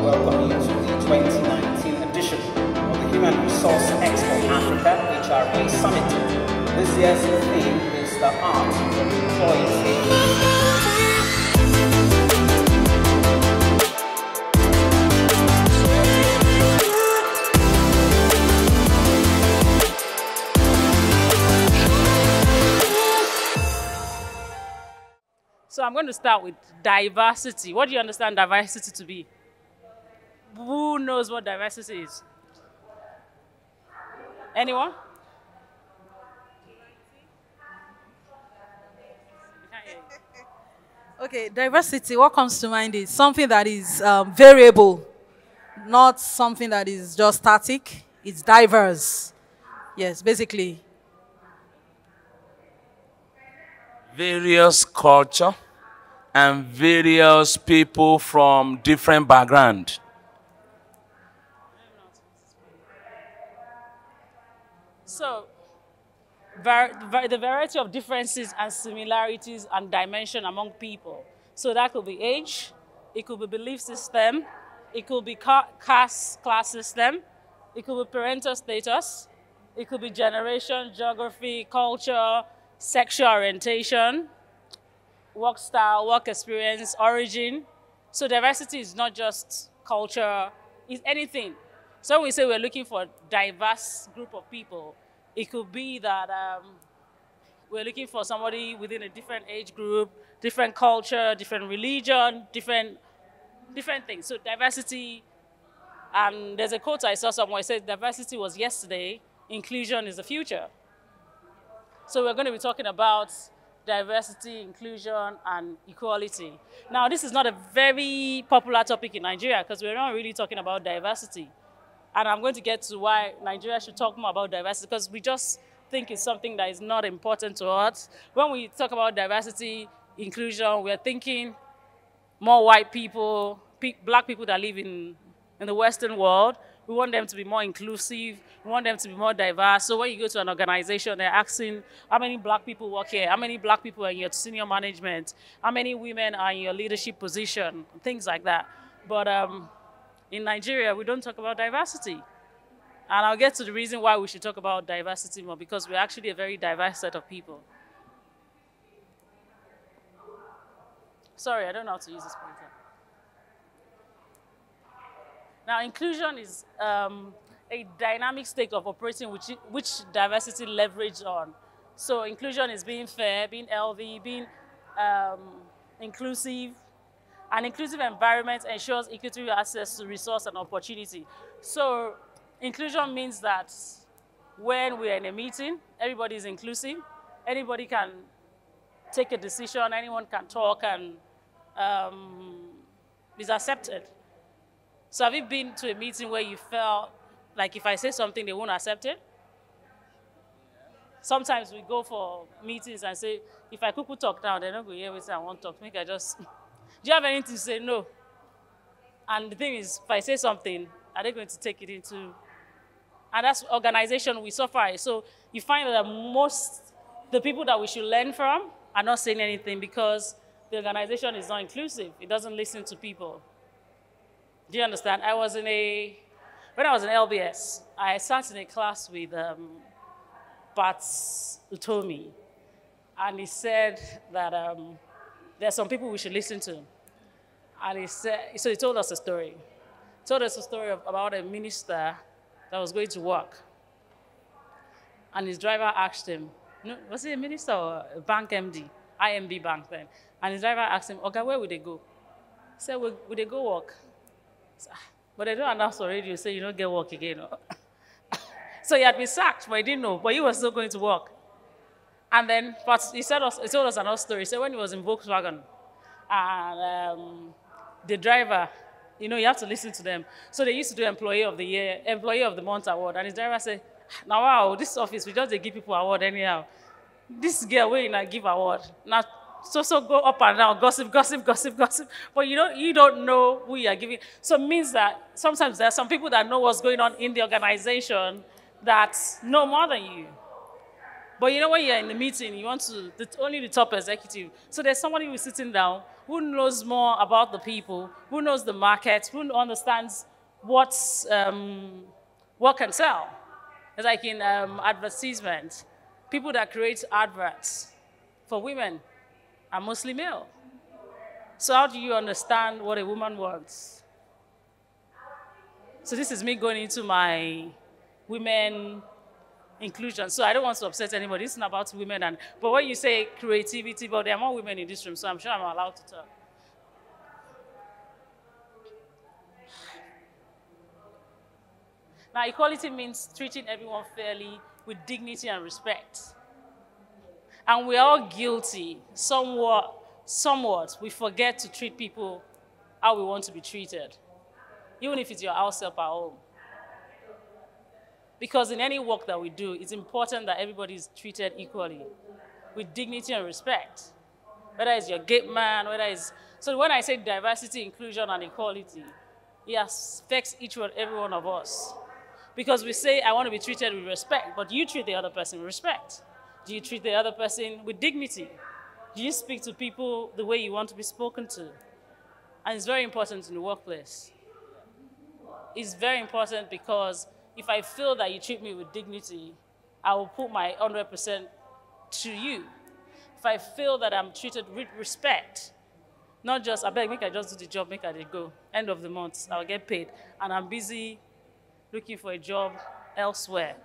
welcome you to the 2019 edition of the Human Resource Expo Africa HREA Summit. This year's theme is the art of employee. So I'm going to start with diversity. What do you understand diversity to be? Who knows what diversity is? Anyone? Okay, diversity, what comes to mind is something that is variable, not something that is just static. It's diverse. Yes, basically. Various culture and various people from different background. So, the variety of differences and similarities and dimension among people. So that could be age, it could be belief system, it could be class system, it could be parental status, it could be generation, geography, culture, sexual orientation, work style, work experience, origin. So diversity is not just culture, it's anything. So when we say we're looking for a diverse group of people, it could be that we're looking for somebody within a different age group, different culture, different religion, different things. So diversity, and there's a quote I saw somewhere, it says diversity was yesterday, inclusion is the future. So we're going to be talking about diversity, inclusion, and equality. Now, this is not a very popular topic in Nigeria because we're not really talking about diversity. And I'm going to get to why Nigeria should talk more about diversity, because we just think it's something that is not important to us. When we talk about diversity, inclusion, we're thinking more white people, black people that live in the Western world. We want them to be more inclusive. We want them to be more diverse. So when you go to an organization, they're asking how many black people work here, how many black people are in your senior management, how many women are in your leadership position, things like that. But in Nigeria, we don't talk about diversity. And I'll get to the reason why we should talk about diversity more, because we're actually a very diverse set of people. Sorry, I don't know how to use this pointer. Now, inclusion is a dynamic state of operating which diversity leveraged on. So inclusion is being fair, being LV, being inclusive. An inclusive environment ensures equitable access to resource and opportunity. So inclusion means that when we're in a meeting, everybody is inclusive. Anybody can take a decision, anyone can talk and is accepted. So have you been to a meeting where you felt like if I say something, they won't accept it? Sometimes we go for meetings and say, if I could talk now, they're not going to hear everything I want to talk. Make I just, do you have anything to say? No. And the thing is, if I say something, are they going to take it into? And that's organization we suffer. So you find that the people that we should learn from are not saying anything because the organization is not inclusive. It doesn't listen to people. Do you understand? When I was in LBS, I sat in a class with Pat Utomi, and he said that there are some people we should listen to. And he told us a story. He told us a story about a minister that was going to work. And his driver asked him, no, was he a minister or a bank MD? IMB bank then. And his driver asked him, okay, where would they go? He said, would they go work? But they don't announce on radio, say you don't get work again. So he had been sacked, but he didn't know, but he was still going to work. And then he told us another story. He said when he was in Volkswagen, and the driver, you have to listen to them. So they used to do Employee of the Year, Employee of the Month award. And his driver said, now wow, this office, we just give people award anyhow. This girl, we not give award. Now, so go up and down, gossip. But you don't know who you are giving. So it means that sometimes there are some people that know what's going on in the organization that know more than you. But when you're in the meeting, you want to, only the top executive. So there's somebody who's sitting down who knows more about the people, who knows the market, who understands what can sell. It's like in advertisement, people that create adverts for women are mostly male. So how do you understand what a woman wants? So this is me going into my women inclusion. So I don't want to upset anybody. This is not about women. But when you say creativity, but there are more women in this room, so I'm sure I'm allowed to talk. Now, equality means treating everyone fairly with dignity and respect. And we're all guilty, somewhat. We forget to treat people how we want to be treated, even if it's your house help at home. Because in any work that we do, it's important that everybody is treated equally, with dignity and respect. Whether it's your gate man, whether it's... So when I say diversity, inclusion, and equality, it affects each and every one of us. Because we say, I want to be treated with respect, but you treat the other person with respect. Do you treat the other person with dignity? Do you speak to people the way you want to be spoken to? And it's very important in the workplace. It's very important because if I feel that you treat me with dignity, I will put my 100% to you. If I feel that I'm treated with respect, not just, I beg, make I just do the job, make I go. End of the month, I'll get paid. And I'm busy looking for a job elsewhere.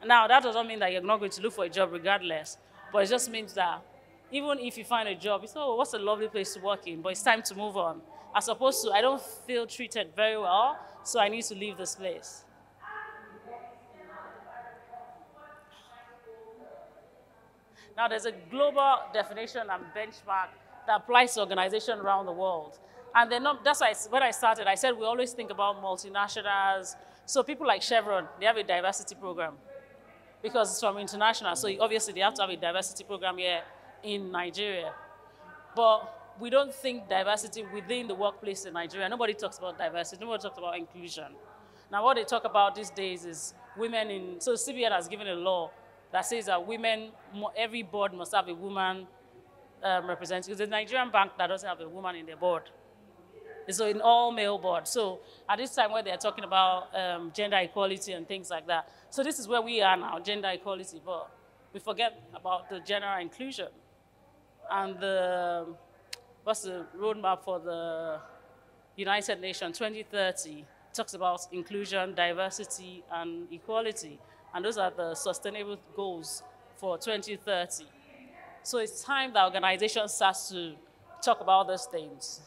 Now, that doesn't mean that you're not going to look for a job regardless, but it just means that even if you find a job, you say, oh, what's a lovely place to work in, but it's time to move on. As opposed to, I don't feel treated very well, so I need to leave this place. Now, there's a global definition and benchmark that applies to organizations around the world. And they're not, that's why when I started, I said we always think about multinationals. So people like Chevron, they have a diversity program because it's from international. So obviously they have to have a diversity program here in Nigeria. But we don't think diversity within the workplace in Nigeria. Nobody talks about diversity. Nobody talks about inclusion. Now, what they talk about these days is women in, so CBN has given a law that says that women, every board must have a woman representative. There's a Nigerian bank that doesn't have a woman in their board. So in all male board. So at this time where they're talking about gender equality and things like that. So this is where we are now, gender equality, but we forget about the gender inclusion. And what's the roadmap for the United Nations 2030 talks about inclusion, diversity, and equality. And those are the sustainable goals for 2030. So it's time that organizations start to talk about those things.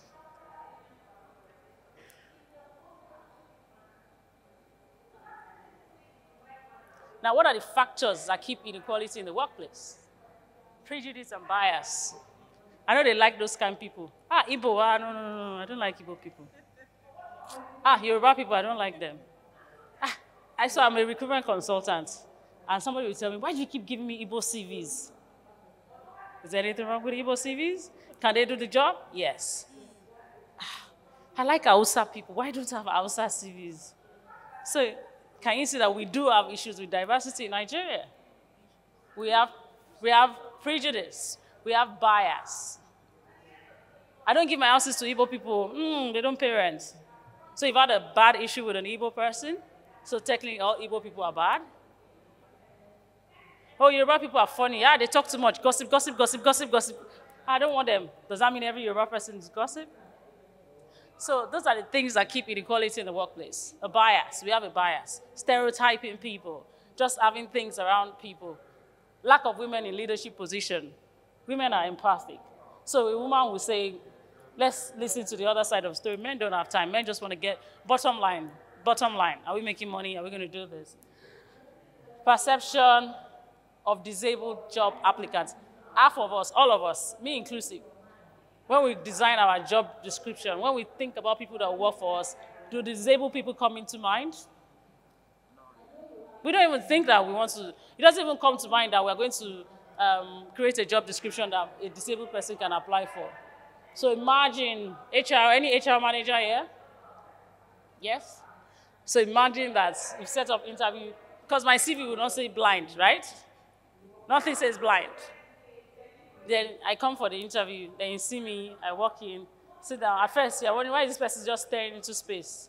Now, what are the factors that keep inequality in the workplace? Prejudice and bias. I know they like those kind of people. Igbo, no, I don't like Igbo people. Yoruba people, I don't like them. I'm a recruitment consultant, and somebody will tell me, why do you keep giving me Igbo CVs? Is there anything wrong with Igbo CVs? Can they do the job? Yes. I like Hausa people. Why don't I have Hausa CVs? So, can you see that we do have issues with diversity in Nigeria? We have prejudice. We have bias. I don't give my houses to Igbo people. They don't pay rent. So you've had a bad issue with an Igbo person, so technically all Igbo people are bad. Oh, Yoruba people are funny. They talk too much. Gossip, gossip, gossip, gossip, gossip. I don't want them. Does that mean every Yoruba person is gossip? So those are the things that keep inequality in the workplace. A bias. We have a bias. Stereotyping people. Just having things around people. Lack of women in leadership position. Women are empathic. So a woman will say, let's listen to the other side of the story. Men don't have time. Men just want to get bottom line. Bottom line. Are we making money? Are we going to do this? Perception of disabled job applicants. Half of us, all of us, me inclusive, when we design our job description, when we think about people that work for us, do disabled people come into mind? We don't even think that we want to. It doesn't even come to mind that we're going to create a job description that a disabled person can apply for. So imagine any HR manager here? Yes? So imagine that you set up interview, because my CV will not say blind, right? Nothing says blind. Then I come for the interview, then you see me, I walk in, sit down. At first, you're wondering why is this person just staring into space?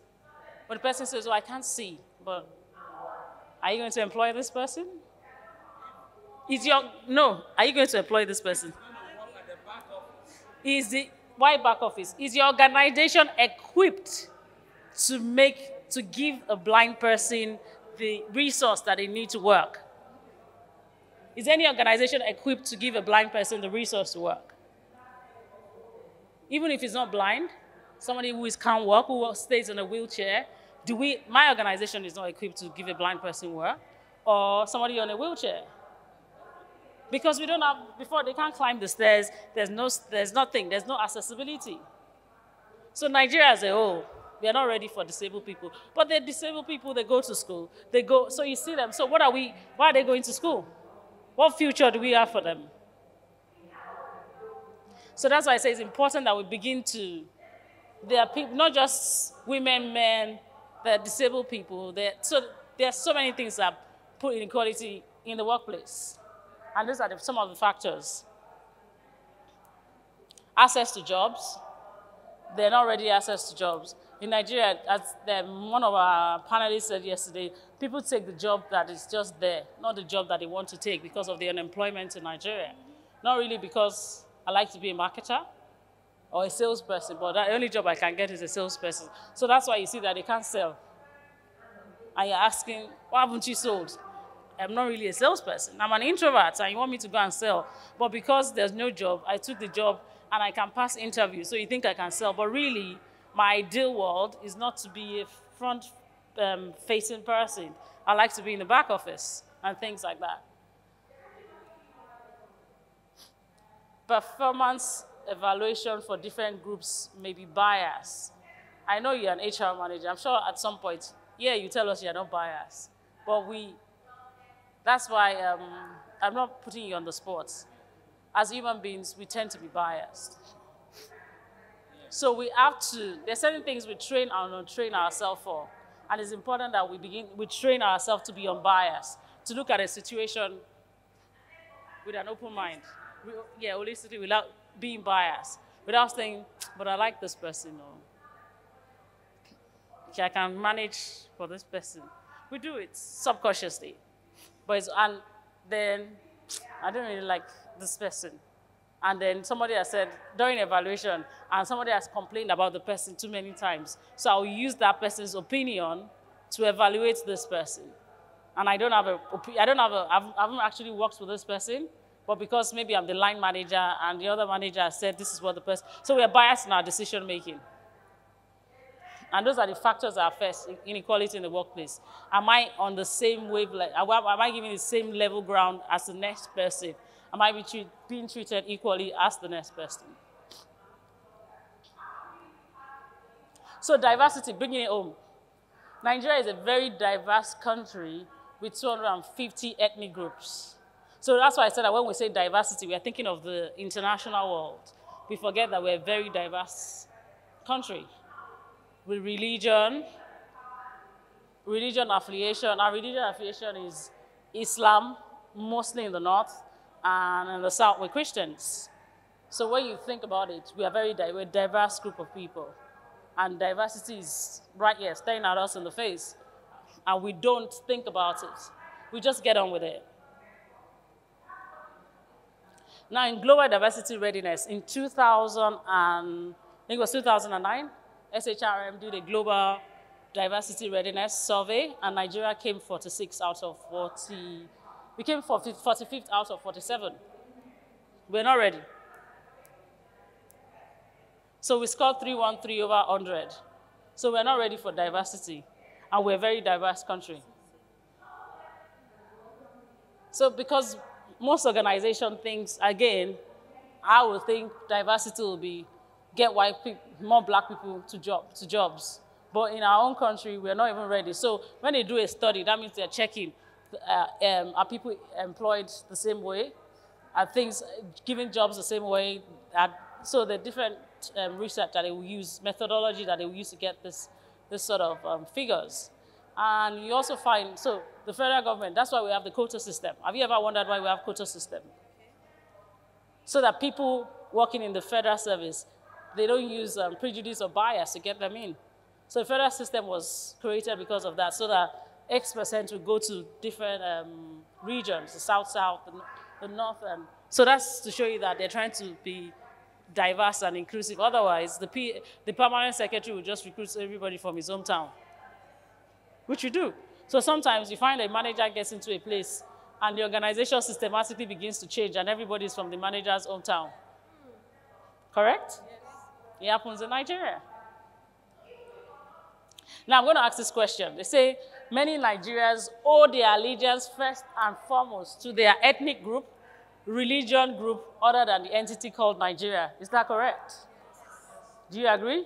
But the person says, oh, I can't see, but are you going to employ this person? No, are you going to employ this person? Why back office? Is your organization equipped to give a blind person the resource that they need to work? Is any organization equipped to give a blind person the resource to work? Even if it's not blind, somebody who can't walk, who stays in a wheelchair, my organization is not equipped to give a blind person work, or somebody on a wheelchair. Because we don't have, before they can't climb the stairs, there's nothing, there's no accessibility. So Nigeria as a whole, we are not ready for disabled people. But the disabled people, they go to school, so you see them. So why are they going to school? What future do we have for them? So that's why I say it's important that we begin there are people, not just women, men, there are disabled people. There are so many things that put inequality in the workplace. And these are some of the factors. Access to jobs. They're not ready access to jobs. In Nigeria, as one of our panelists said yesterday, people take the job that is just there, not the job that they want to take because of the unemployment in Nigeria. Not really because I like to be a marketer or a salesperson, but the only job I can get is a salesperson. So that's why you see that they can't sell. And you're asking, why haven't you sold? I'm not really a salesperson. I'm an introvert, and you want me to go and sell. But because there's no job, I took the job, and I can pass interviews, so you think I can sell. But really, my ideal world is not to be a front-facing person. I like to be in the back office and things like that. Performance evaluation for different groups may be biased. I know you're an HR manager. I'm sure at some point, yeah, you tell us you're not biased. But that's why I'm not putting you on the spot. As human beings, we tend to be biased. So we have to, there's certain things we train and untrain ourselves for. And it's important that we train ourselves to be unbiased, to look at a situation with an open mind. Holistically, without being biased, without saying, but I like this person, or okay, I can manage for this person. We do it subconsciously. And then, I don't really like this person. And then somebody has said, during evaluation, and somebody has complained about the person too many times. So I'll use that person's opinion to evaluate this person. And I haven't actually worked with this person, but because maybe I'm the line manager and the other manager has said this is what the person, so we are biased in our decision making. And those are the factors that affect inequality in the workplace. Am I on the same wavelength? Am I giving the same level ground as the next person? Am I being treated equally as the next person? So diversity, bringing it home. Nigeria is a very diverse country with 250 ethnic groups. So that's why I said that when we say diversity, we are thinking of the international world. We forget that we're a very diverse country. With religion affiliation. Our religion affiliation is Islam, mostly in the north, and in the south we're Christians. So when you think about it, we're a diverse group of people. And diversity is right here, staring at us in the face. And we don't think about it. We just get on with it. Now in global diversity readiness, in 2009, SHRM did a global diversity readiness survey, and Nigeria came 46 out of 40. We came 45th out of 47. We're not ready. So we scored 313 over 100. So we're not ready for diversity, and we're a very diverse country. So because most organization thinks, again, I would think diversity will be get white people, more black people to jobs. But in our own country, we're not even ready. So when they do a study, that means they're checking, are people employed the same way? Are things given jobs the same way? So the different research that they will use, methodology that they will use to get this sort of figures. And you also find, so the federal government, that's why we have the quota system. Have you ever wondered why we have quota system? so that people working in the federal service, they don't use prejudice or bias to get them in. So the federal system was created because of that, so that X% would go to different regions, the south, the north. So that's to show you that they're trying to be diverse and inclusive. Otherwise, the permanent secretary will just recruit everybody from his hometown, which you do. So sometimes you find a manager gets into a place and the organization systematically begins to change and everybody's from the manager's hometown. Correct? Yes. It happens in Nigeria. Now I'm going to ask this question. They say many Nigerians owe their allegiance first and foremost to their ethnic group, religion group, other than the entity called Nigeria. Is that correct? Do you agree?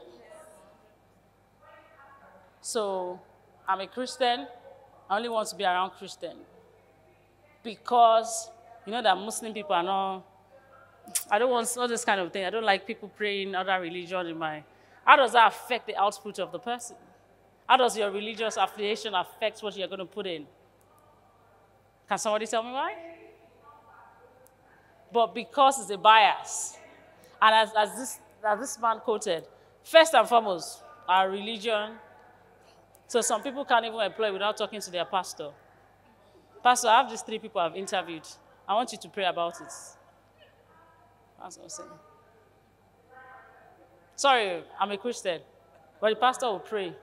So I'm a Christian. I only want to be around Christian. Because you know that Muslim people are not, I don't want all this kind of thing. I don't like people praying other religion in my, how does that affect the output of the person? How does your religious affiliation affect what you're going to put in? Can somebody tell me why? But because it's a bias, and as this man quoted, first and foremost, our religion. So some people can't even employ without talking to their pastor. Pastor, I have these 3 people I've interviewed. I want you to pray about it. That's what I'm saying. Sorry, I'm a Christian, but the pastor will pray.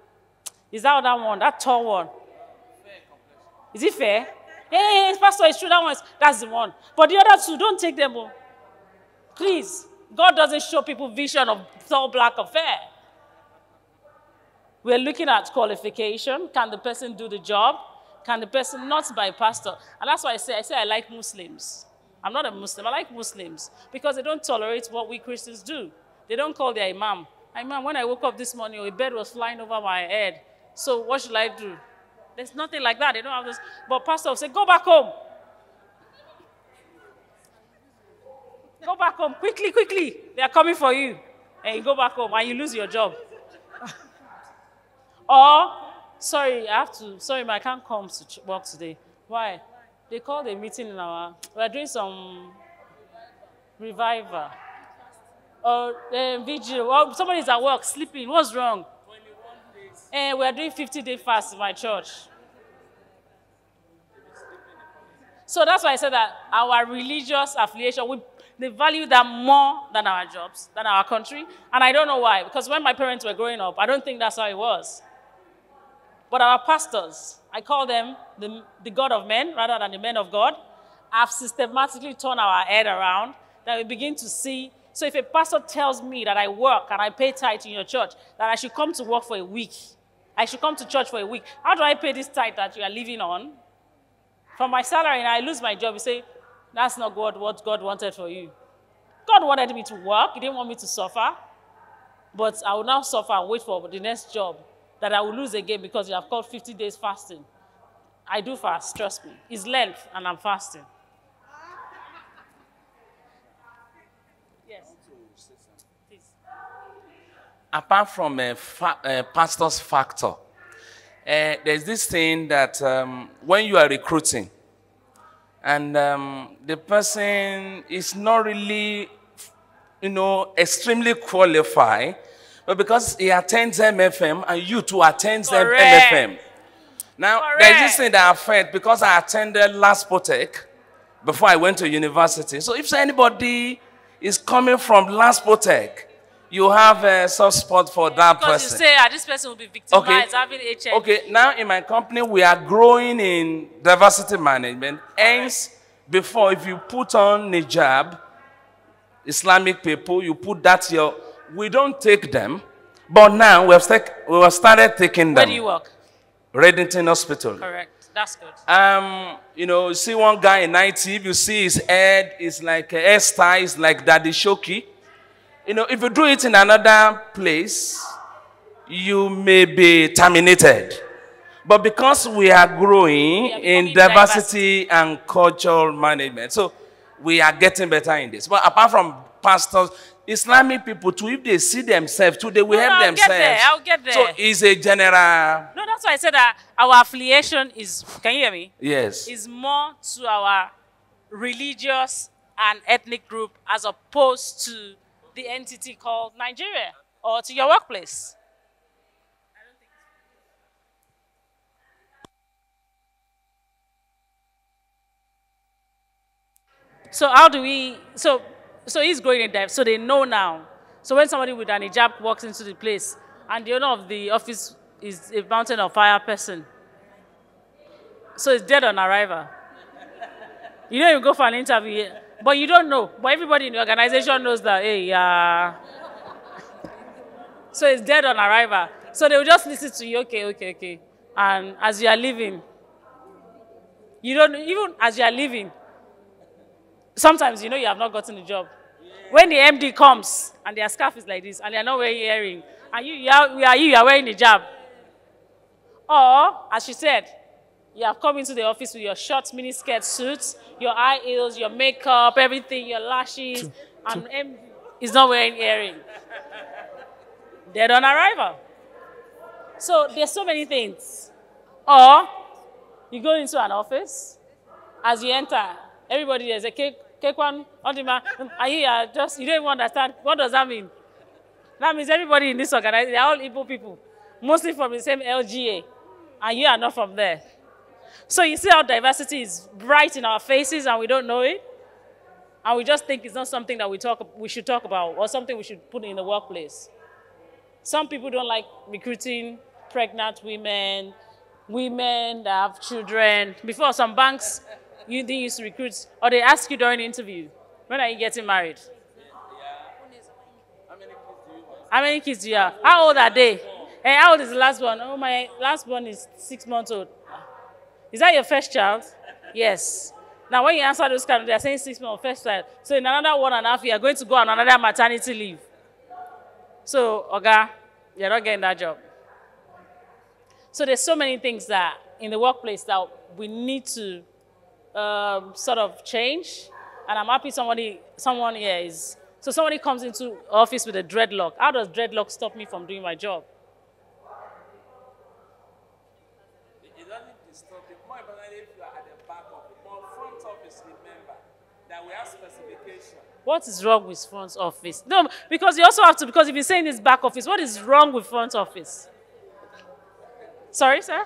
Is that that one, that tall one? Is it fair? Hey, pastor, it's true, that's the one. But the other 2, don't take them home. Please. God doesn't show people vision of tall, black, or fair. We're looking at qualification. Can the person do the job? Can the person not by pastor? And that's why I say I like Muslims. I'm not a Muslim. I like Muslims because they don't tolerate what we Christians do. They don't call their imam. Imam, when I woke up this morning, a bird was flying over my head. So what should I do? There's nothing like that. They don't have this. But pastor will say, go back home. Go back home. Quickly, quickly. They are coming for you. And you go back home and you lose your job. Or, sorry, I can't come to work today. Why? They called a meeting in we're doing some revival. Or vigil. Or somebody's at work, sleeping. What's wrong? 21 days. And we're doing 50-day fast in my church. So that's why I said that our religious affiliation, they value that more than our jobs, than our country. And I don't know why. Because when my parents were growing up, I don't think that's how it was. But our pastors, I call them the God of men rather than the men of God, have systematically turned our head around, that we begin to see. So if a pastor tells me that I work and I pay tithe in your church, that I should come to work for a week, I should come to church for a week, how do I pay this tithe that you are living on? From my salary and I lose my job, you say, that's not what God wanted for you. God wanted me to work. He didn't want me to suffer. But I will now suffer and wait for the next job that I will lose again because you have called 50 days fasting. I do fast, trust me. It's length and I'm fasting. Yes. Please. Apart from a pastor's factor, there's this thing that when you are recruiting and the person is not really, extremely qualified, but because he attends MFM and you too attends MFM. Now, there's this thing that I felt because I attended Laspotech before I went to university. So if anybody is coming from Laspotech, you have a soft spot for that person. Because you say, this person will be victimized, having HIV. Okay, now in my company, we are growing in diversity management. Hence, before, if you put on hijab, Islamic people, you put that here. We don't take them, but now we have started taking them. Where do you work? Reddington Hospital. Correct. That's good. You see one guy in IT, if you see his head, it's like a hairstyle, it's like Daddy Shoki. If you do it in another place, you may be terminated. But because we are growing in diversity and cultural management, so we are getting better in this. But apart from pastors, Islamic people too, if they see themselves too, they will help themselves. I'll get there. So it's a general... No, that's why I said that our affiliation is, can you hear me? Yes. Is more to our religious an ethnic group as opposed to the entity called Nigeria or to your workplace. So how do we, so he's growing in depth, so they know now. So when somebody with an hijab walks into the place and the owner of the office is a mountain of fire person, so it's dead on arrival. You know you go for an interview, but you don't know. But everybody in the organization knows that, hey, so it's dead on arrival. So they will just listen to you, okay. And as you are leaving, you don't, even as you are leaving, sometimes you know you have not gotten the job. When the MD comes and their scarf is like this and they are not wearing earring, and you are wearing the hijab. Or, as she said, you have come into the office with your short mini-skirt suits, your high heels, your makeup, everything, your lashes, and MD is not wearing earring. Dead on arrival. So there's so many things. Or you go into an office, as you enter, everybody there's a cake one on the man, and you don't even understand what does that mean. That means everybody in this organization, they're all Igbo people, mostly from the same LGA, and you are not from there. So you see how diversity is bright in our faces and we don't know it? And we just think it's not something that we should talk about or something we should put in the workplace. Some people don't like recruiting pregnant women, women that have children. Before, some banks, they used to recruit, or they ask you during the interview, when are you getting married? How many kids do you have? How old are they? Hey, how old is the last one? Oh, my last one is 6 months old. Is that your first child? Yes. Now, when you answer those kind of, they're saying 6 months, first child. So in another 1.5 years, you're going to go on another maternity leave. So, Oga, you're not getting that job. So there's so many things that in the workplace that we need to sort of change. And I'm happy someone here is. So somebody comes into office with a dreadlock. How does dreadlock stop me from doing my job? It doesn't disturb you. More importantly, if you are at the back of it. More front office, remember that we have specification. What is wrong with front office? No, because you also have to, because if you're saying it's back office, what is wrong with front office? Sorry, sir?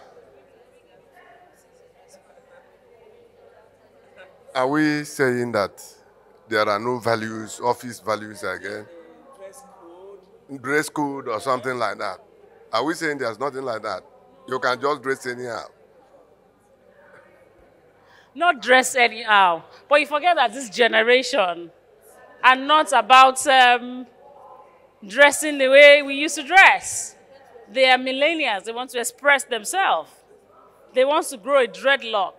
Are we saying that there are no values, office values again? Dress code or something like that? Are we saying there's nothing like that? You can just dress anyhow? Not dress anyhow. But you forget that this generation are not about dressing the way we used to dress. They are millennials. They want to express themselves. They want to grow a dreadlock.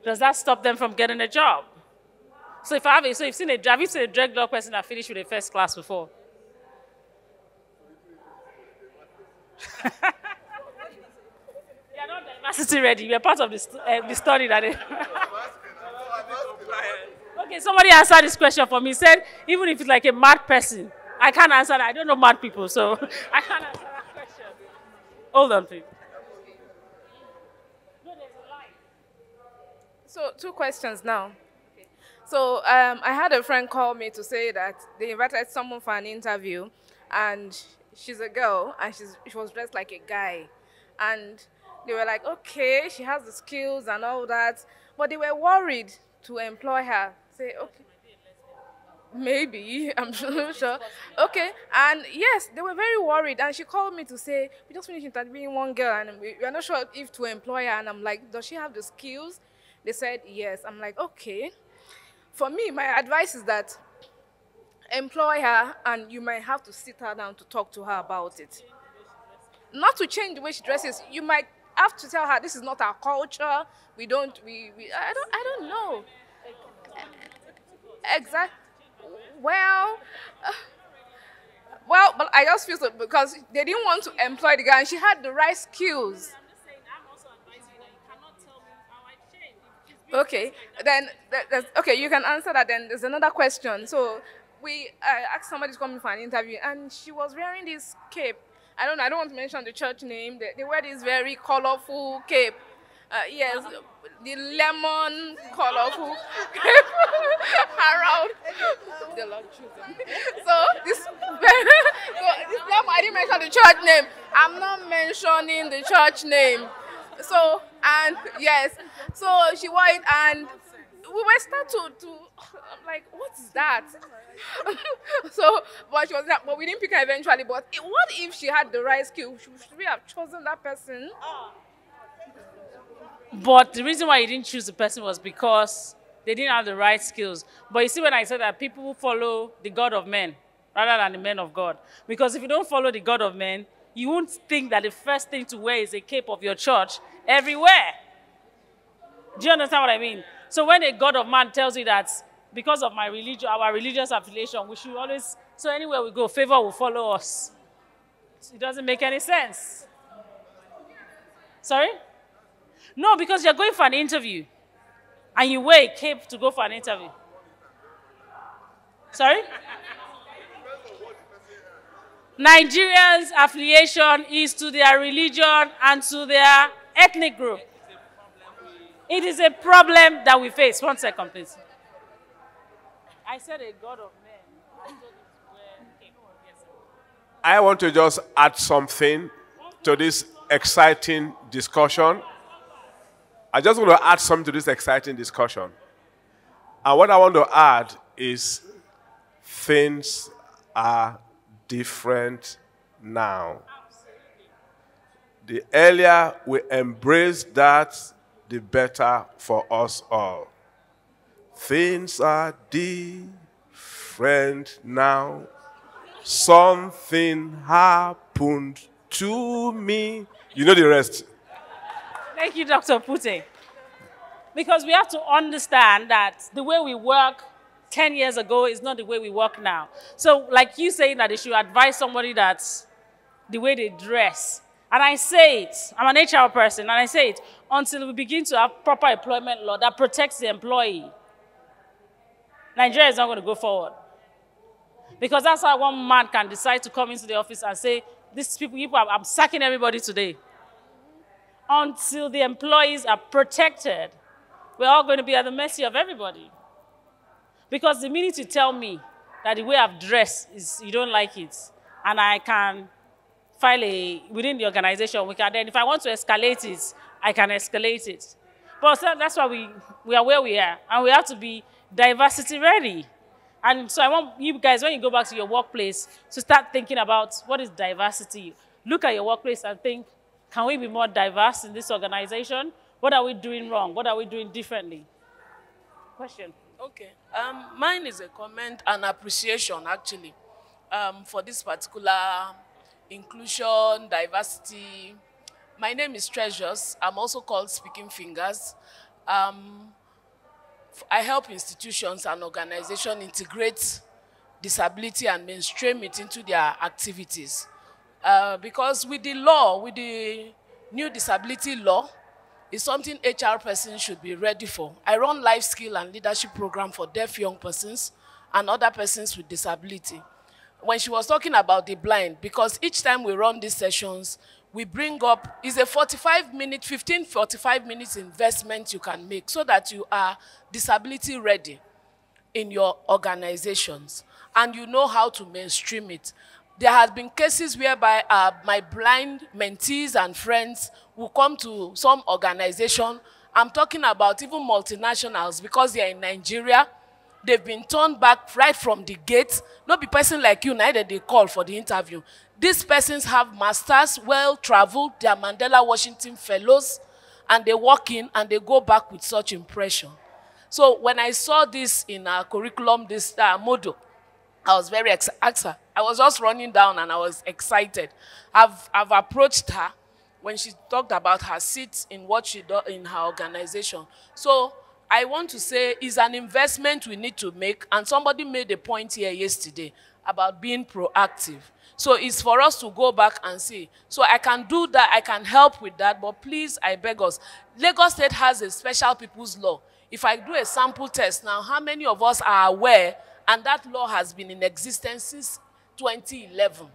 Does that stop them from getting a job? So have you seen a dreadlock person that finished with a first class before? They are not diversity ready. We are part of the study that they... Okay, somebody answered this question for me. He said, even if it's like a mad person, I can't answer that. I don't know mad people, so I can't answer that question. Hold on, please. No, there's a line. So, 2 questions now. So, I had a friend call me to say that they invited someone for an interview, and she's a girl, and she was dressed like a guy. And they were like, okay, she has the skills and all that, but they were worried to employ her. Say, okay, maybe, I'm sure. Okay, and yes, they were very worried, and she called me to say, we just finished interviewing one girl, and we are not sure if to employ her, and I'm like, does she have the skills? They said, yes. I'm like, okay. For me, my advice is that employ her, and you might have to sit her down to talk to her about it. Not to change the way she dresses. You might have to tell her this is not our culture. I don't know. Exactly. Well, but I just feel so because they didn't want to employ the girl, and she had the right skills. Okay, then okay, you can answer that. Then there's another question. So we asked somebody to come for an interview, and she was wearing this cape. I don't want to mention the church name. They wear this very colorful cape, Yes, the lemon colorful around the Lord choosing. So this, so this lemon, I didn't mention the church name. I'm not mentioning the church name. So, and yes, so she wore it, and we were start to I'm like, what is that? So, but she was not, but we didn't pick her eventually. But what if she had the right skill? Should we have chosen that person? But the reason why you didn't choose the person was because they didn't have the right skills. But you see, when I said that people follow the God of men rather than the men of God. Because if you don't follow the God of men, you won't think that the first thing to wear is a cape of your church everywhere. Do you understand what I mean? So when a God of man tells you that because of my religion, our religious affiliation, we should always, so anywhere we go, favor will follow us. It doesn't make any sense. Sorry? No, because you're going for an interview and you wear a cape to go for an interview. Sorry? Nigerians' affiliation is to their religion and to their ethnic group. It is a problem that we face. 1 second, please. I said a God of men. I told you to wear a cape. Yes, sir. I want to just add something to this exciting discussion. I just want to add something to this exciting discussion. And what I want to add is things are different now. The earlier we embrace that, the better for us all. Things are different now. Something happened to me. You know the rest. Thank you, Dr. Pute. Because we have to understand that the way we work 10 years ago is not the way we work now. So like you saying that they should advise somebody that's the way they dress. And I say it, I'm an HR person, and I say it, until we begin to have proper employment law that protects the employee, Nigeria is not going to go forward. Because that's how one man can decide to come into the office and say, these people, I'm sacking everybody today. Until the employees are protected, we're all going to be at the mercy of everybody. Because the minute you tell me that the way I've dressed is you don't like it, and I can file within the organization, we can then, if I want to escalate it, I can escalate it. But that's why we are where we are, and we have to be diversity ready. And so I want you guys, when you go back to your workplace, to start thinking about what is diversity. Look at your workplace and think, can we be more diverse in this organization? What are we doing wrong? What are we doing differently? Question. Okay. Mine is a comment and appreciation, actually, for this particular inclusion, diversity. My name is Treasures. I'm also called Speaking Fingers. I help institutions and organizations integrate disability and mainstream it into their activities. Because with the law, with the new disability law, it's something HR persons should be ready for. I run life skill and leadership program for deaf young persons and other persons with disability. When she was talking about the blind, because each time we run these sessions, we bring up, is a 45-minute, 45 minutes investment you can make so that you are disability ready in your organizations and you know how to mainstream it. There has been cases whereby my blind mentees and friends will come to some organization. I'm talking about even multinationals because they are in Nigeria. They've been turned back right from the gate. Not be person like you, neither they call for the interview. These persons have masters, well-traveled, they are Mandela Washington fellows, and they walk in and they go back with such impression. So when I saw this in our curriculum, this model, I was very excited. I was just running down and I was excited. I've approached her when she talked about her seat in what she does in her organization. So I want to say it's an investment we need to make, and somebody made a point here yesterday about being proactive. So it's for us to go back and see. So I can do that, I can help with that, but please, I beg us. Lagos State has a special people's law. If I do a sample test now, how many of us are aware, and that law has been in existence since 2011?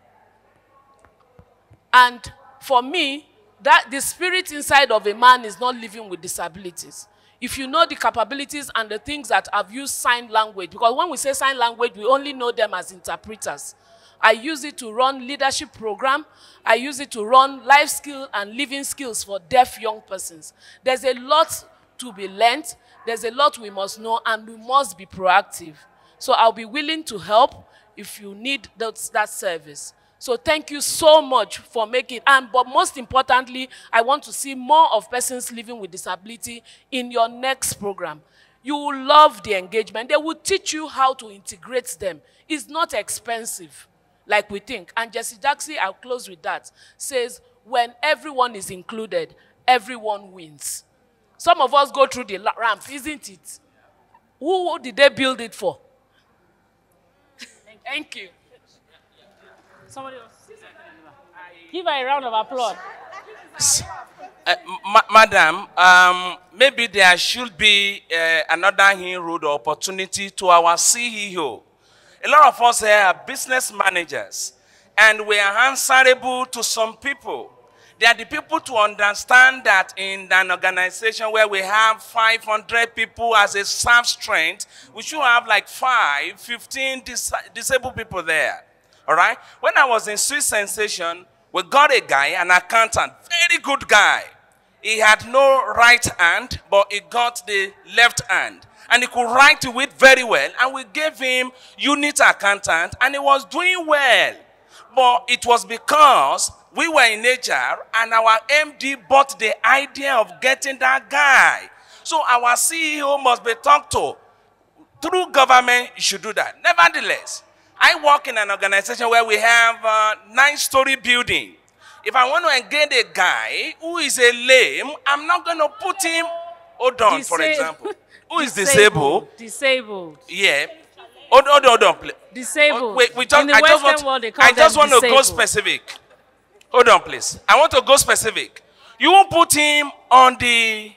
And for me, that the spirit inside of a man is not living with disabilities. If you know the capabilities and the things that have used sign language, because when we say sign language, we only know them as interpreters. I use it to run leadership program. I use it to run life skill and living skills for deaf young persons. There's a lot to be learned. There's a lot we must know, and we must be proactive. So I'll be willing to help if you need that service. So thank you so much for making it. But most importantly, I want to see more of persons living with disability in your next program. You will love the engagement. They will teach you how to integrate them. It's not expensive like we think. And Jesse Jackson, I'll close with that, says when everyone is included, everyone wins. Some of us go through the ramp, isn't it? Who did they build it for? Thank you. Somebody else. Give her a round of applause. Madam, maybe there should be another road or opportunity to our CEO. A lot of us here are business managers, and we are answerable to some people. They are the people to understand that in an organization where we have 500 people as a staff strength, we should have like 15 disabled people there. All right? When I was in Sweet Sensation, we got a guy, an accountant, very good guy. He had no right hand, but he got the left hand. And he could write to it very well. And we gave him unit accountant, and he was doing well. But it was because we were in HR, and our MD bought the idea of getting that guy. So our CEO must be talked to. Through government, you should do that. Nevertheless, I work in an organization where we have a 9-story building. If I want to engage a guy who is a lame, I'm not going to put him, hold on, for example. Who is disabled? Disabled. Yeah. Hold on, please. Disabled. Wait, in the Western world, they call them I just want to disabled. go specific. Hold on, please. I want to go specific. You won't put him on the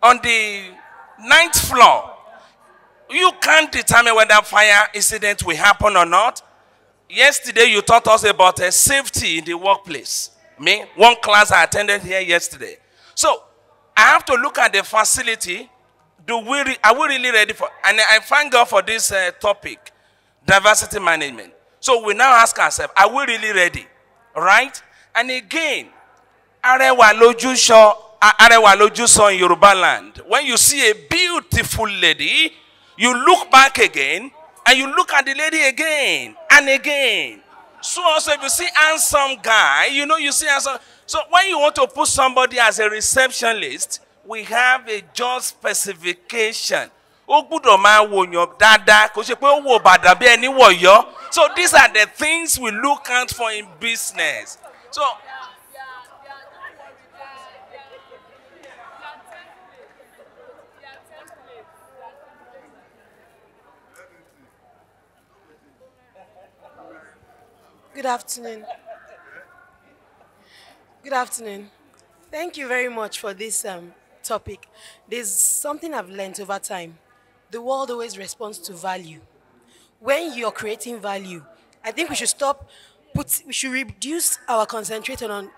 9th floor. You can't determine whether fire incident will happen or not. Yesterday, you taught us about safety in the workplace. One class I attended here yesterday. So, I have to look at the facility. Are we really ready for? And I thank God for this topic, diversity management. So, we now ask ourselves, are we really ready? All right? And again, Arewa loju so in Yoruba land. When you see a beautiful lady, you look back again, and you look at the lady again and again. So also if you see handsome guy, you see handsome. So when you want to put somebody as a receptionist, we have a job specification. So these are the things we look out for in business. So good afternoon. Good afternoon. Thank you very much for this topic. There's something I've learned over time. The world always responds to value. When you're creating value, I think we should we should reduce our concentration on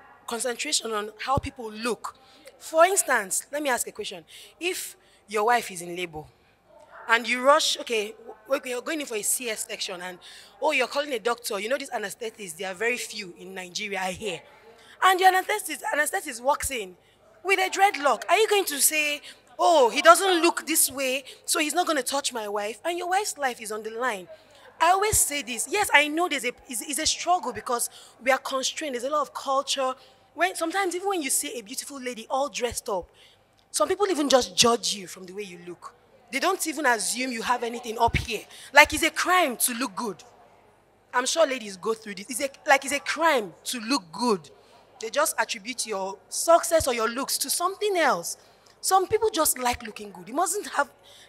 how people look. For instance, let me ask a question. If your wife is in labor and you rush, okay, you're going in for a CS section and, oh, you're calling a doctor. You know these anesthetists, they are very few in Nigeria, I hear. And the anesthetist walks in with a dreadlock. Are you going to say, oh, he doesn't look this way, so he's not going to touch my wife? And your wife's life is on the line. I always say this. Yes, I know it's a struggle because we are constrained. There's a lot of culture. Sometimes even when you see a beautiful lady all dressed up, some people even just judge you from the way you look. They don't even assume you have anything up here. Like it's a crime to look good. I'm sure ladies go through this. It's a crime to look good. They just attribute your success or your looks to something else. Some people just like looking good.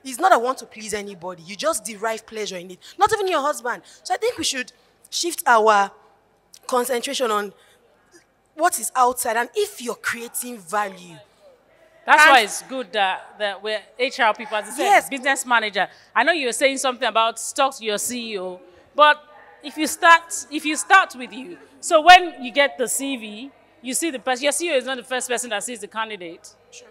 It's not a want to please anybody. You just derive pleasure in it. Not even your husband. So I think we should shift our concentration on what is outside. And if you're creating value, that's why it's good that we're HR people, as I said, yes, business manager. I know you were saying something about talk to your CEO, but if you start with you, so when you get the CV, you see the person. Your CEO is not the first person that sees the candidate. Sure.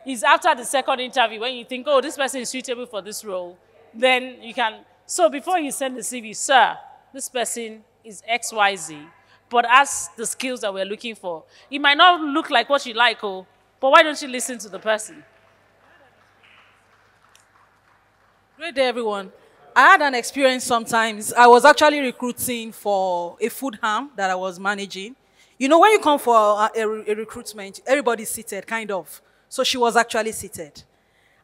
It's after the second interview when you think, oh, this person is suitable for this role. Then you can, so before you send the CV, sir, this person is XYZ, but has the skills that we're looking for. It might not look like what you like, oh, but why don't you listen to the person? Great day, everyone. I had an experience sometimes. I was actually recruiting for a food farm that I was managing. You know, when you come for a recruitment, everybody's seated, kind of. So she was actually seated.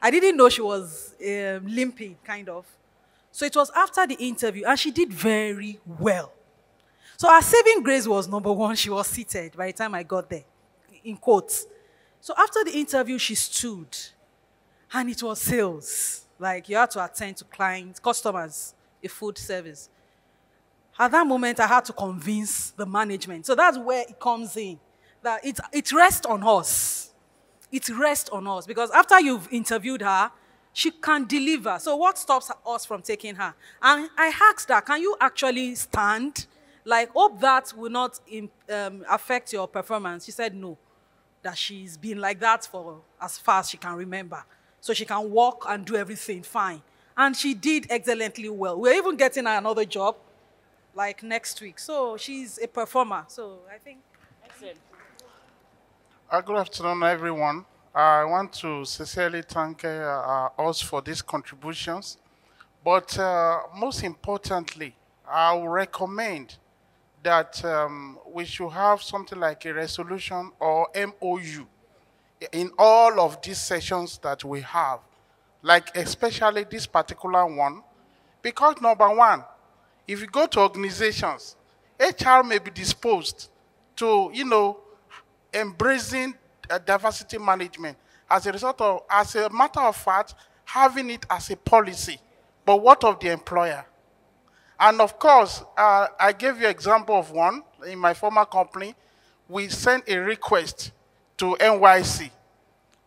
I didn't know she was limping, kind of. So it was after the interview, and she did very well. So her saving grace was number one. She was seated by the time I got there, in quotes. So after the interview, she stood, and it was sales. Like, you had to attend to clients, customers, a food service. At that moment, I had to convince the management. So that's where it comes in, that it rests on us. It rests on us, because after you've interviewed her, she can deliver. So what stops us from taking her? And I asked her, can you actually stand? Like, hope that will not affect your performance. She said no, that she's been like that for as far as she can remember. So she can walk and do everything fine. And she did excellently well. We're even getting her another job, like next week. So she's a performer. So I think that's it. Good afternoon, everyone. I want to sincerely thank us for these contributions. But most importantly, I would recommend that we should have something like a resolution or MOU in all of these sessions that we have, like especially this particular one, because number one, if you go to organizations, HR may be disposed to, embracing diversity management as a result of, as a matter of fact, having it as a policy. But what of the employer? And of course, I gave you an example of one. In my former company, we sent a request to NYC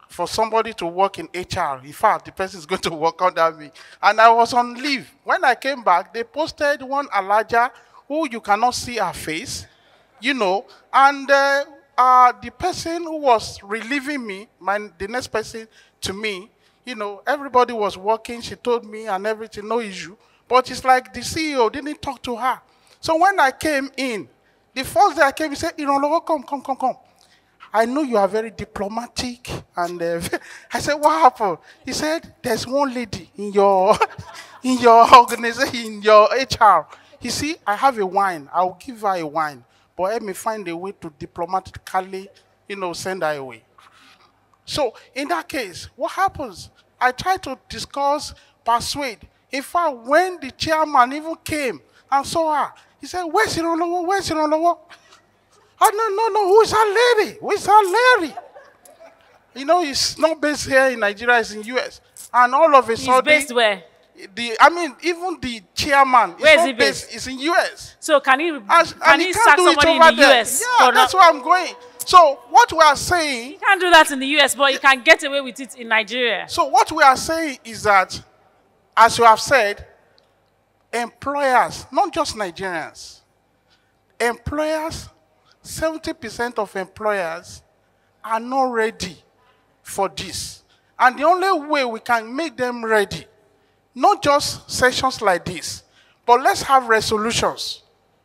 for somebody to work in HR. In fact, the person is going to work under me. And I was on leave. When I came back, they posted one Alaja who you cannot see her face, and the person who was relieving me, the next person to me, everybody was working. She told me and everything, no issue. But it's like the CEO didn't talk to her. So when I came in, the first day I came, he said, come. I know you are very diplomatic. And I said, what happened? He said, there's one lady in your, in your organization, in your HR. You see, I have a wine. I'll give her a wine. But let me find a way to diplomatically, send her away. So in that case, what happens? I try to discuss, persuade. In fact, when the chairman even came and saw her, he said, where's Irolowo? Where's Irolowo? Oh, no, who is that lady? Who is that lady? He's not based here in Nigeria, he's in US. And all of a sudden... He's based where? Even the chairman where is not he based? He's in US. So can he do sack somebody in the US? Yeah, that's where I'm going. So what we are saying... He can't do that in the US, but he can get away with it in Nigeria. So what we are saying is that, as you have said, employers, not just Nigerians, employers, 70% of employers are not ready for this. And the only way we can make them ready, not just sessions like this, but let's have resolutions,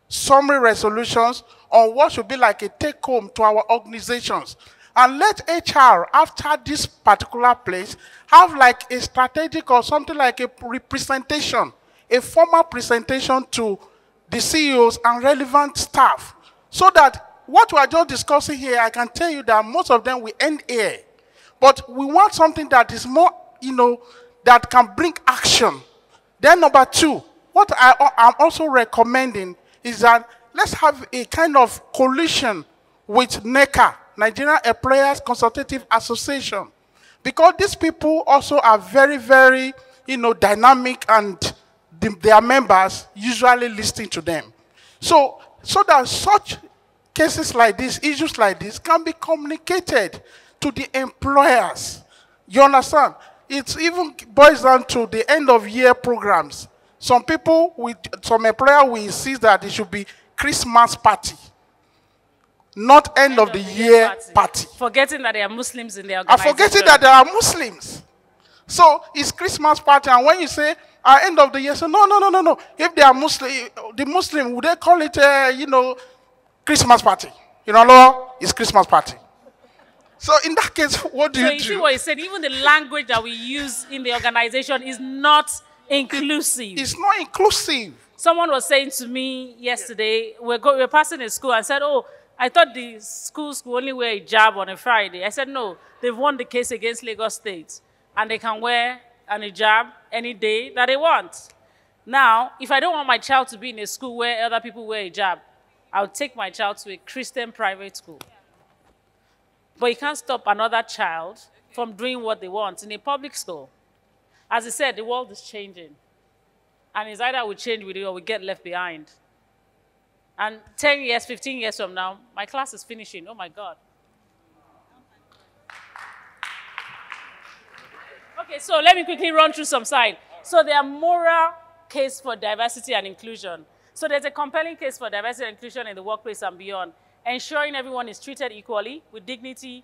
summary resolutions on what should be like a take-home to our organizations. And let HR, after this particular place, have like a strategic or something like a representation, a formal presentation to the CEOs and relevant staff, so that what we are just discussing here, I can tell you that most of them will end here. But we want something that is more, that can bring action. Then number two, what I'm also recommending is that let's have a kind of coalition with NECA, Nigerian Employers Consultative Association. Because these people also are very, very, dynamic, and their members usually listen to them. So that such cases like this, issues like this, can be communicated to the employers. You understand? It even boils down to the end of year programs. Some employer will insist that it should be Christmas party. not end of the year party. Forgetting that there are Muslims in the I'm organization. forgetting that there are Muslims. So it's Christmas party, and when you say end of the year, so no. If they are Muslim, the Muslim, would they call it, Christmas party? Law, it's Christmas party. So in that case, what do you do? So you see what he said, even the language that we use in the organization is not inclusive. It's not inclusive. Someone was saying to me yesterday, we're passing a school and said, oh, I thought the schools could only wear a hijab on a Friday. I said, no, they've won the case against Lagos State. And they can wear an hijab any day that they want. Now, if I don't want my child to be in a school where other people wear hijab, I'll take my child to a Christian private school. But you can't stop another child from doing what they want in a public school. As I said, the world is changing. And it's either we change with it or we get left behind. And 10 years, 15 years from now, my class is finishing. Oh, my God. Okay, so let me quickly run through some side. So there are moral case for diversity and inclusion. So there's a compelling case for diversity and inclusion in the workplace and beyond. Ensuring everyone is treated equally with dignity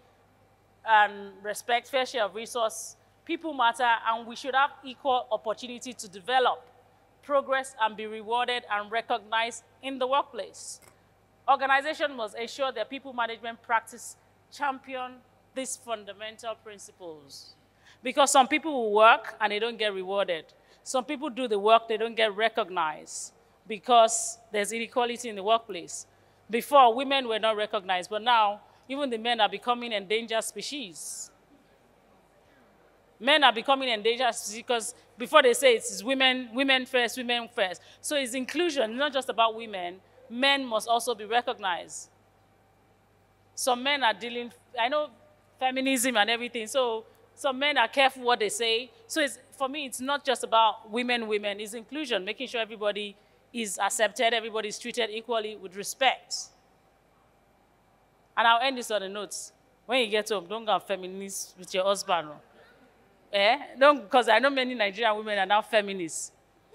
and respect, fair share of resource. People matter, and we should have equal opportunity to develop, progress, and be rewarded and recognized in the workplace. Organizations must ensure that people management practice champion these fundamental principles. Because some people will work and they don't get rewarded. Some people do the work, they don't get recognized because there's inequality in the workplace. Before, women were not recognized, but now, even the men are becoming endangered species. Men are becoming endangered species because before they say it's women first. So it's inclusion, not just about women. Men must also be recognized. Some men are dealing, I know feminism and everything, so some men are careful what they say. So for me, it's not just about women, it's inclusion, making sure everybody is accepted, everybody is treated equally with respect. And I'll end this on a note. When you get home, don't go feminist with your husband. Don't, because I know many Nigerian women are now feminists.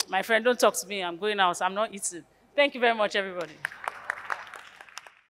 My friend, don't talk to me. I'm going out. I'm not eating. Thank you very much, everybody.